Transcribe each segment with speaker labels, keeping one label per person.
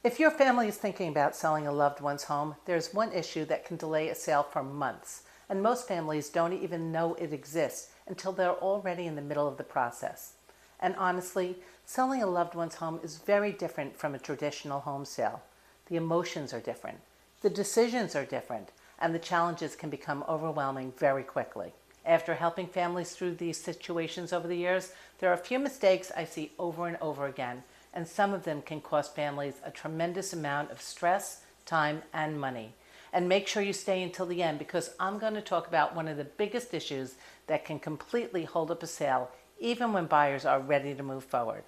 Speaker 1: If your family is thinking about selling a loved one's home, there's one issue that can delay a sale for months, and most families don't even know it exists until they're already in the middle of the process. And honestly, selling a loved one's home is very different from a traditional home sale. The emotions are different, the decisions are different, and the challenges can become overwhelming very quickly. After helping families through these situations over the years, there are a few mistakes I see over and over again, and some of them can cost families a tremendous amount of stress, time, and money. And make sure you stay until the end, because I'm going to talk about one of the biggest issues that can completely hold up a sale, even when buyers are ready to move forward.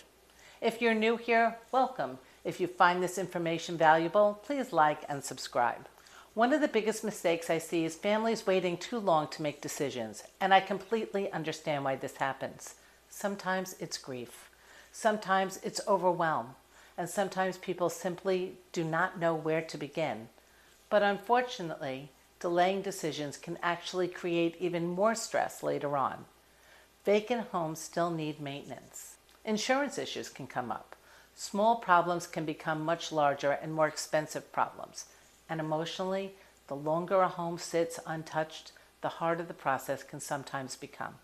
Speaker 1: If you're new here, welcome. If you find this information valuable, please like and subscribe. One of the biggest mistakes I see is families waiting too long to make decisions, and I completely understand why this happens. Sometimes it's grief. Sometimes it's overwhelm, and sometimes people simply do not know where to begin. But unfortunately, delaying decisions can actually create even more stress later on. Vacant homes still need maintenance. Insurance issues can come up. Small problems can become much larger and more expensive problems. And emotionally, the longer a home sits untouched, the harder the process can sometimes become.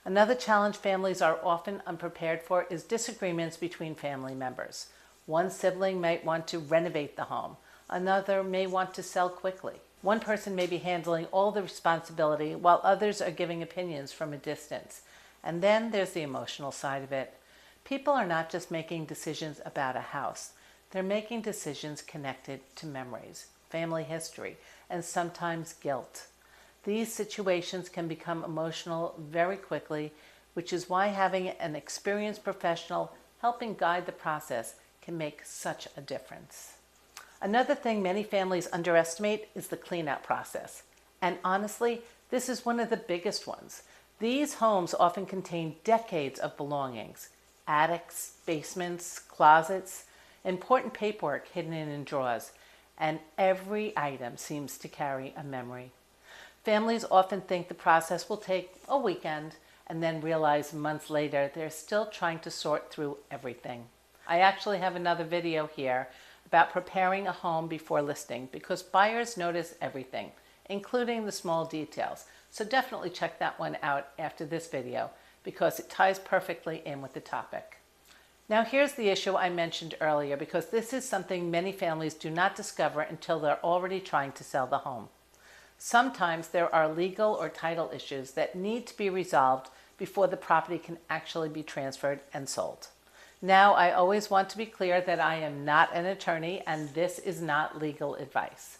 Speaker 1: Another challenge families are often unprepared for is disagreements between family members. One sibling might want to renovate the home. Another may want to sell quickly. One person may be handling all the responsibility while others are giving opinions from a distance. And then there's the emotional side of it. People are not just making decisions about a house. They're making decisions connected to memories, family history, and sometimes guilt. These situations can become emotional very quickly, which is why having an experienced professional helping guide the process can make such a difference. Another thing many families underestimate is the cleanout process. And honestly, this is one of the biggest ones. These homes often contain decades of belongings: attics, basements, closets, important paperwork hidden in drawers, and every item seems to carry a memory. Families often think the process will take a weekend and then realize months later they're still trying to sort through everything. I actually have another video here about preparing a home before listing, because buyers notice everything, including the small details. So definitely check that one out after this video, because it ties perfectly in with the topic. Now here's the issue I mentioned earlier, because this is something many families do not discover until they're already trying to sell the home. Sometimes there are legal or title issues that need to be resolved before the property can actually be transferred and sold. Now, I always want to be clear that I am not an attorney and this is not legal advice.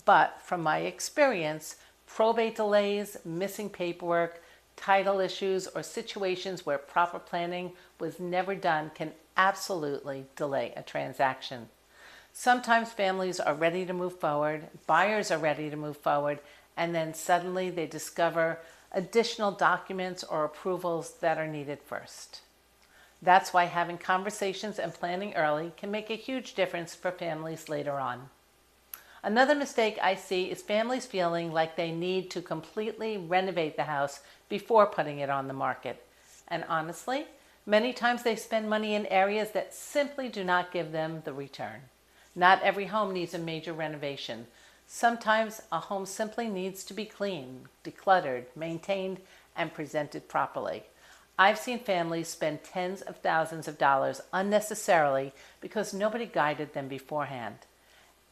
Speaker 1: But from my experience, probate delays, missing paperwork, title issues, or situations where proper planning was never done can absolutely delay a transaction. Sometimes families are ready to move forward, buyers are ready to move forward, and then suddenly they discover additional documents or approvals that are needed first. That's why having conversations and planning early can make a huge difference for families later on. Another mistake I see is families feeling like they need to completely renovate the house before putting it on the market. And honestly, many times they spend money in areas that simply do not give them the return. Not every home needs a major renovation. Sometimes a home simply needs to be cleaned, decluttered, maintained, and presented properly. I've seen families spend tens of thousands of dollars unnecessarily because nobody guided them beforehand.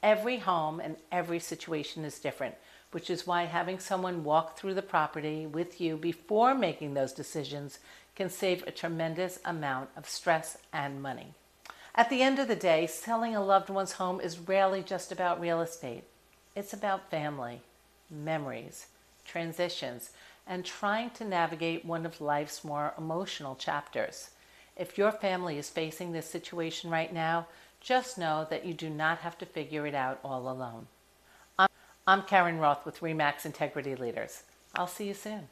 Speaker 1: Every home and every situation is different, which is why having someone walk through the property with you before making those decisions can save a tremendous amount of stress and money. At the end of the day, selling a loved one's home is rarely just about real estate. It's about family, memories, transitions, and trying to navigate one of life's more emotional chapters. If your family is facing this situation right now, just know that you do not have to figure it out all alone. I'm Karen Roth with RE/MAX Integrity Leaders. I'll see you soon.